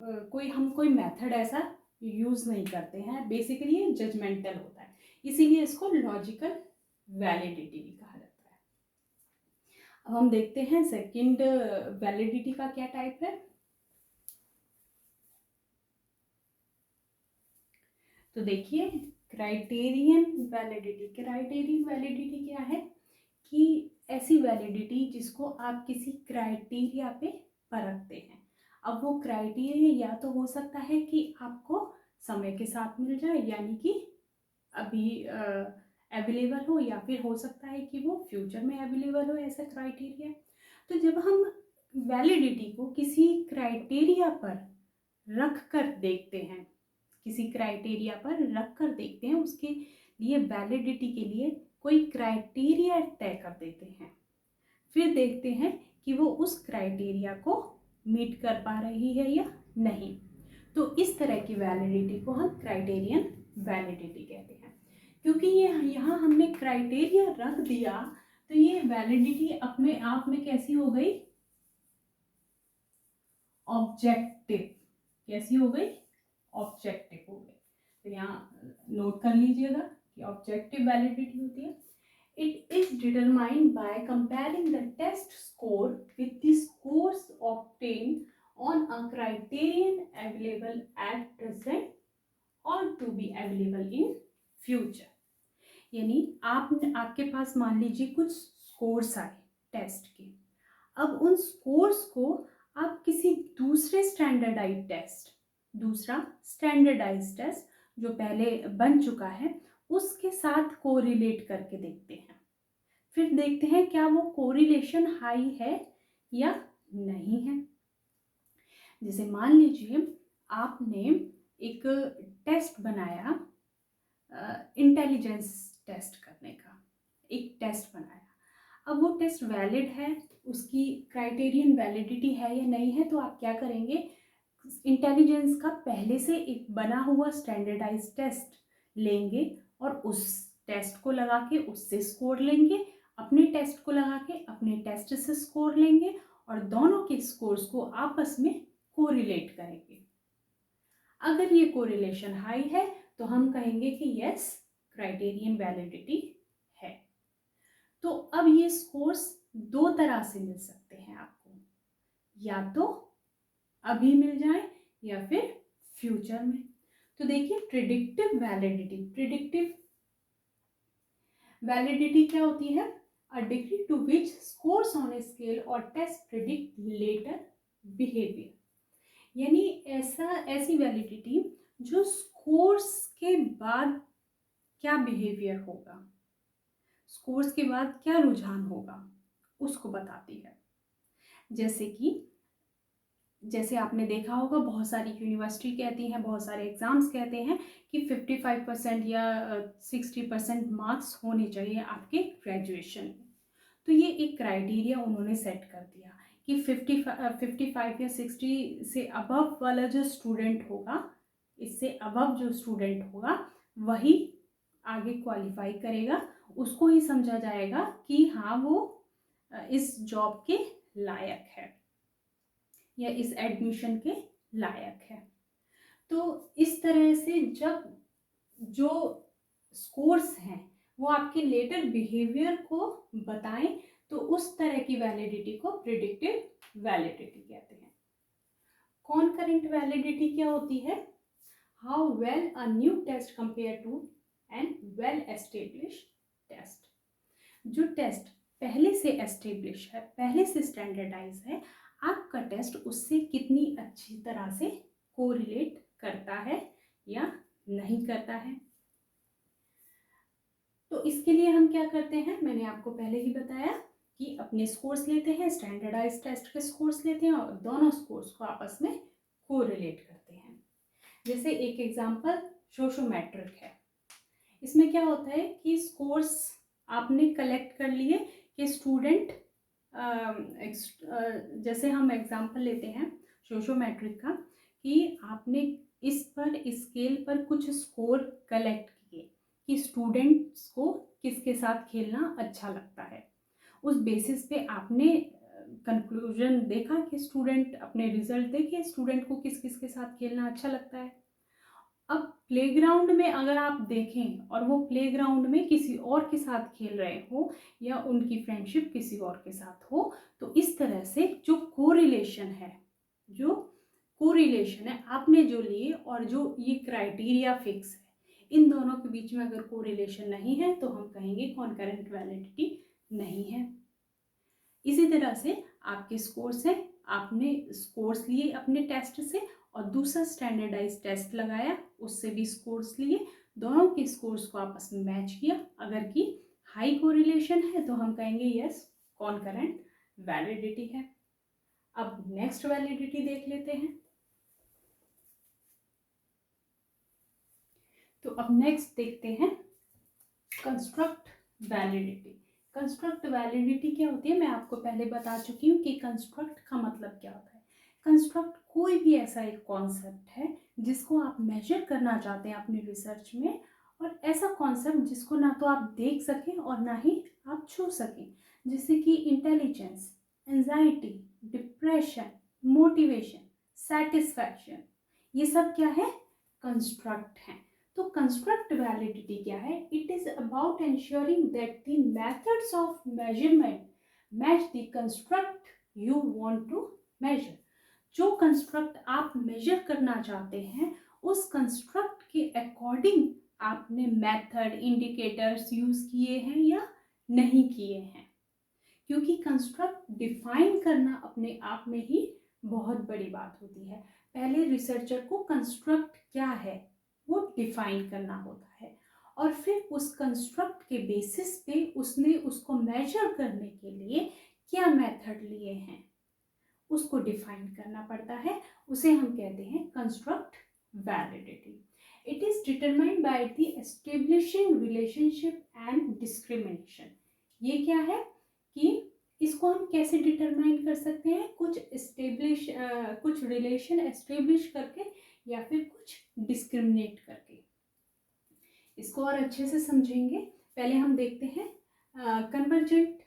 कोई मेथड ऐसा यूज़ नहीं करते हैं, बेसिकली ये जजमेंटल होता है, इसीलिए इसको लॉजिकल वैलिडिटी भी कहा जाता है। अब हम देखते हैं सेकंड वैलिडिटी का क्या टाइप है। तो देखिए, क्राइटेरियन वैलिडिटी। क्राइटेरियन वैलिडिटी क्या है कि ऐसी वैलिडिटी जिसको आप किसी क्राइटेरिया पे परखते हैं। अब वो क्राइटेरिया या तो हो सकता है कि आपको समय के साथ मिल जाए, यानी कि अभी अवेलेबल हो, या फिर हो सकता है कि वो फ्यूचर में अवेलेबल हो, ऐसा क्राइटेरिया। तो जब हम वैलिडिटी को किसी क्राइटेरिया पर रख कर देखते हैं, किसी क्राइटेरिया पर रख कर देखते हैं, उसके लिए वैलिडिटी के लिए कोई क्राइटेरिया तय कर देते हैं, फिर देखते हैं कि वो उस क्राइटेरिया को मीट कर पा रही है या नहीं। तो इस तरह की वैलिडिटी को हम क्राइटेरियन वैलिडिटी कहते हैं। क्योंकि ये यहाँ हमने क्राइटेरिया रख दिया, तो ये वैलिडिटी अपने आप में कैसी हो गई, ऑब्जेक्टिव। कैसी हो गई, ऑब्जेक्टिव हो गई। तो यहाँ नोट कर लीजिएगा कि ऑब्जेक्टिव वैलिडिटी होती है, it is determined by comparing the test score with the scores obtained on a criterion available at present or to be available in future। यानी आपके पास मान लीजिए कुछ स्कोर्स आए टेस्ट के। अब उन स्कोर्स को आप किसी दूसरा स्टैंडर्डाइज टेस्ट जो पहले बन चुका है उसके साथ कोरिलेट करके देखते हैं। फिर देखते हैं क्या वो कोरिलेशन हाई है या नहीं है। जैसे मान लीजिए आपने एक टेस्ट बनाया, इंटेलिजेंस टेस्ट करने का एक टेस्ट बनाया। अब वो टेस्ट वैलिड है, उसकी क्राइटेरियन वैलिडिटी है या नहीं है, तो आप क्या करेंगे, इंटेलिजेंस का पहले से एक बना हुआ स्टैंडर्डाइज टेस्ट लेंगे और उस टेस्ट को लगा के उससे स्कोर लेंगे, अपने टेस्ट को लगा के अपने टेस्ट से स्कोर लेंगे, और दोनों के स्कोर्स को आपस में कोरिलेट करेंगे। अगर ये कोरिलेशन हाई है तो हम कहेंगे कि यस, क्राइटेरियन वैलिडिटी है। तो अब ये स्कोर्स दो तरह से मिल सकते हैं आपको, या तो अभी मिल जाए या फिर फ्यूचर में। तो देखिए, प्रिडिक्टिव वैलिडिटी क्या होती है, a degree to which scores on a scale or test predict later behaviour. यानी ऐसी वैलिडिटी जो स्कोर्स के बाद क्या बिहेवियर होगा, स्कोर्स के बाद क्या रुझान होगा, उसको बताती है। जैसे आपने देखा होगा, बहुत सारी यूनिवर्सिटी कहती हैं, बहुत सारे एग्ज़ाम्स कहते हैं कि 55% या 60% मार्क्स होने चाहिए आपके ग्रेजुएशन में। तो ये एक क्राइटेरिया उन्होंने सेट कर दिया कि 55 या 60 से अबव वाला जो स्टूडेंट होगा, इससे अबव जो स्टूडेंट होगा वही आगे क्वालिफाई करेगा, उसको ही समझा जाएगा कि हाँ वो इस जॉब के लायक है या इस एडमिशन के लायक है। तो इस तरह से जब जो स्कोर्स हैं वो आपके लेटर बिहेवियर को बताएं, तो उस तरह की वैलिडिटी को प्रिडिक्टिव वैलिडिटी कहते हैं। कॉनकरेंट वैलिडिटी क्या होती है, how well a new test compare to an well established test. जो टेस्ट पहले से एस्टेब्लिश है, पहले से स्टैंडर्डाइज है, आपका टेस्ट उससे कितनी अच्छी तरह से कोरिलेट करता है या नहीं करता है। तो इसके लिए हम क्या करते हैं, मैंने आपको पहले ही बताया कि अपने स्कोर्स लेते हैं, स्टैंडर्डाइज टेस्ट के स्कोर्स लेते हैं और दोनों स्कोर्स को आपस में कोरिलेट करते हैं। जैसे एक एग्जांपल सोशियोमेट्रिक है। इसमें क्या होता है कि स्कोर्स आपने कलेक्ट कर लिए कि स्टूडेंट, जैसे हम एग्जांपल लेते हैं सोशियोमेट्रिक का, कि आपने इस स्केल पर कुछ स्कोर कलेक्ट किए कि स्टूडेंट्स को किसके साथ खेलना अच्छा लगता है। उस बेसिस पे आपने कंक्लूजन देखा कि स्टूडेंट अपने रिजल्ट देखे, स्टूडेंट को किस किस के साथ खेलना अच्छा लगता है। अब प्लेग्राउंड में अगर आप देखें और वो प्लेग्राउंड में किसी और के साथ खेल रहे हो या उनकी फ्रेंडशिप किसी और के साथ हो, तो इस तरह से जो कोरिलेशन है आपने जो लिए और जो ये क्राइटेरिया फिक्स है, इन दोनों के बीच में अगर कोरिलेशन नहीं है तो हम कहेंगे कॉन्करेंट वैलिडिटी नहीं है। इसी तरह से आपके स्कोर्स हैं, आपने स्कोर्स लिए अपने टेस्ट से और दूसरा स्टैंडर्डाइज टेस्ट लगाया, उससे भी स्कोर्स लिए, दोनों के स्कोर्स को आपस में मैच किया, अगर कि हाई कोरिलेशन है तो हम कहेंगे यस कॉन्करेंट वैलिडिटी है। अब नेक्स्ट वैलिडिटी देख लेते हैं। तो अब नेक्स्ट देखते हैं कंस्ट्रक्ट वैलिडिटी। कंस्ट्रक्ट वैलिडिटी क्या होती है, मैं आपको पहले बता चुकी हूँ कि कंस्ट्रक्ट का मतलब क्या होता है। कंस्ट्रक्ट कोई भी ऐसा एक कॉन्सेप्ट है जिसको आप मेजर करना चाहते हैं अपनी रिसर्च में, और ऐसा कॉन्सेप्ट जिसको ना तो आप देख सकें और ना ही आप छू सकें, जैसे कि intelligence, anxiety, depression, motivation, satisfaction, ये सब क्या है, कंस्ट्रक्ट हैं। तो कंस्ट्रक्ट वैलिडिटी क्या है, it is about ensuring that the methods of measurement match the construct you want to measure। जो कंस्ट्रक्ट आप मेजर करना चाहते हैं उस कंस्ट्रक्ट के अकॉर्डिंग आपने मेथड, इंडिकेटर्स यूज किए हैं या नहीं किए हैं, क्योंकि कंस्ट्रक्ट डिफाइन करना अपने आप में ही बहुत बड़ी बात होती है। पहले रिसर्चर को कंस्ट्रक्ट क्या है वो डिफाइन करना होता है, और फिर उस कंस्ट्रक्ट के बेसिस पे उसने उसको मेजर करने के लिए क्या मेथड लिए हैं उसको डिफाइन करना पड़ता है, उसे हम कहते हैं construct validity. It is determined by the establishing relationship and discrimination. ये क्या है कि इसको हम कैसे डिटरमाइन कर सकते हैं, कुछ रिलेशन एस्टेब्लिश करके या फिर कुछ डिस्क्रिमिनेट करके। इसको और अच्छे से समझेंगे, पहले हम देखते हैं कन्वर्जेंट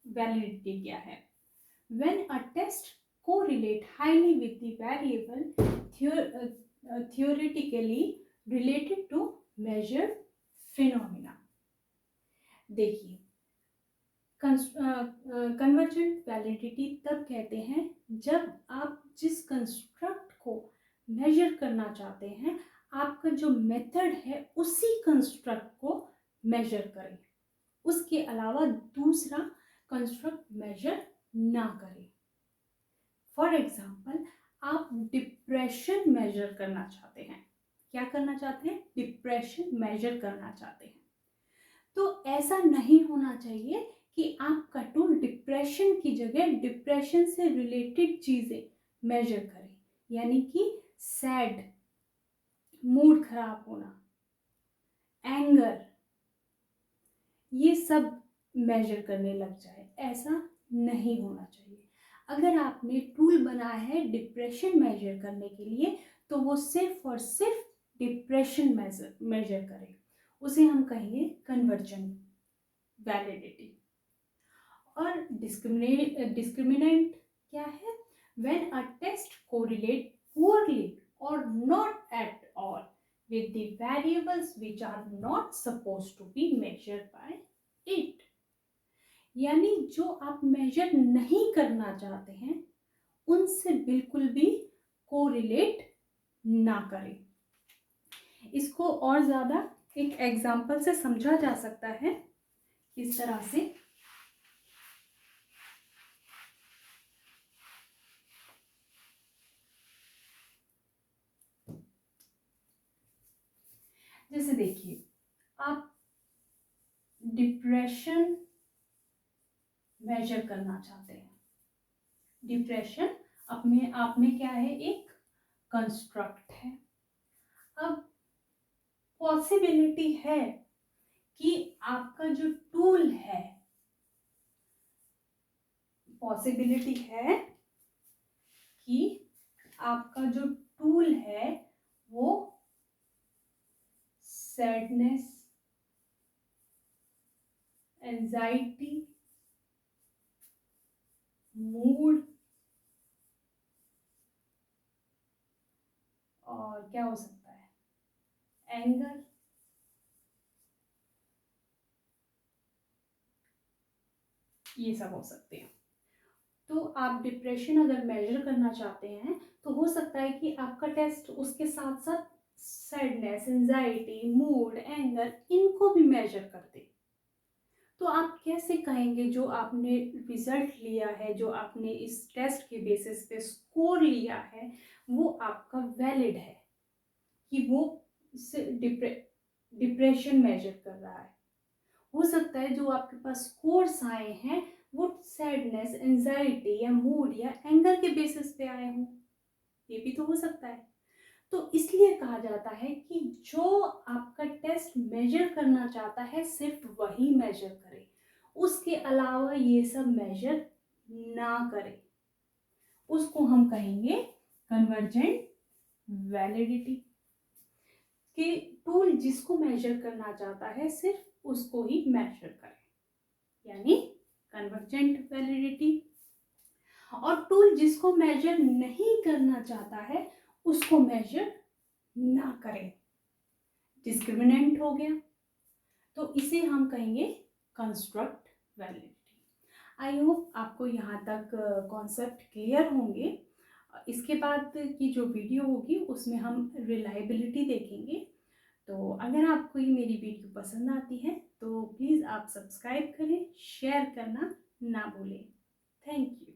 वैलिडिटी क्या है। When a test correlate highly with the variable theoretically related to measured phenomena। देखिए कन्वर्जेंट वैलिडिटी तब कहते हैं जब आप जिस कंस्ट्रक्ट को मेजर करना चाहते हैं आपका जो मेथड है उसी कंस्ट्रक्ट को मेजर करें, उसके अलावा दूसरा कंस्ट्रक्ट मेजर ना करें। फॉर एग्जाम्पल आप डिप्रेशन मेजर करना चाहते हैं, क्या करना चाहते हैं, डिप्रेशन मेजर करना चाहते हैं, तो ऐसा नहीं होना चाहिए कि आपका टूल डिप्रेशन की जगह डिप्रेशन से रिलेटेड चीजें मेजर करे, यानी कि सैड, मूड खराब होना, एंगर, ये सब मेजर करने लग जाए, ऐसा नहीं होना चाहिए। अगर आपने टूल बनाया है डिप्रेशन मेजर करने के लिए तो वो सिर्फ और सिर्फ डिप्रेशन मेजर करे, उसे हम कहेंगे कन्वर्जेंट वैलिडिटी। और डिस्क्रिमिनेंट क्या है, when a test correlate poorly और not at all with the variables which are not supposed to be measured by it। यानी जो आप मेजर नहीं करना चाहते हैं उनसे बिल्कुल भी कोरिलेट ना करें। इसको और ज्यादा एक एग्जाम्पल से समझा जा सकता है इस तरह से, जैसे देखिए आप डिप्रेशन मेजर करना चाहते हैं, डिप्रेशन अपने आप में क्या है, एक कंस्ट्रक्ट है। अब पॉसिबिलिटी है कि आपका जो टूल है, पॉसिबिलिटी है कि आपका जो टूल है वो सैडनेस, एंजाइटी, मूड, और क्या हो सकता है, एंगर, ये सब हो सकते हैं। तो आप डिप्रेशन अगर मेजर करना चाहते हैं तो हो सकता है कि आपका टेस्ट उसके साथ साथ सैडनेस, एंजाइटी, मूड, एंगर, इनको भी मेजर कर दे। तो आप कैसे कहेंगे जो आपने रिजल्ट लिया है, जो आपने इस टेस्ट के बेसिस पे स्कोर लिया है, वो आपका वैलिड है, कि वो डिप्रेशन मेजर कर रहा है। हो सकता है जो आपके पास स्कोर्स आए हैं वो सैडनेस, एंजाइटी या मूड या एंगर के बेसिस पे आए हों, ये भी तो हो सकता है। तो इसलिए कहा जाता है कि जो आपका टेस्ट मेजर करना चाहता है सिर्फ वही मेजर करे, उसके अलावा ये सब मेजर ना करे। उसको हम कहेंगे कन्वर्जेंट वैलिडिटी, कि टूल जिसको मेजर करना चाहता है सिर्फ उसको ही मेजर करे, यानी कन्वर्जेंट वैलिडिटी। और टूल जिसको मेजर नहीं करना चाहता है उसको मेजर ना करें, डिस्क्रिमिनेंट हो गया, तो इसे हम कहेंगे कंस्ट्रक्ट वैलिडिटी। आई होप आपको यहाँ तक कॉन्सेप्ट क्लियर होंगे। इसके बाद की जो वीडियो होगी उसमें हम रिलायबिलिटी देखेंगे। तो अगर आपको ये मेरी वीडियो पसंद आती है तो प्लीज़ आप सब्सक्राइब करें, शेयर करना ना भूलें। Thank you.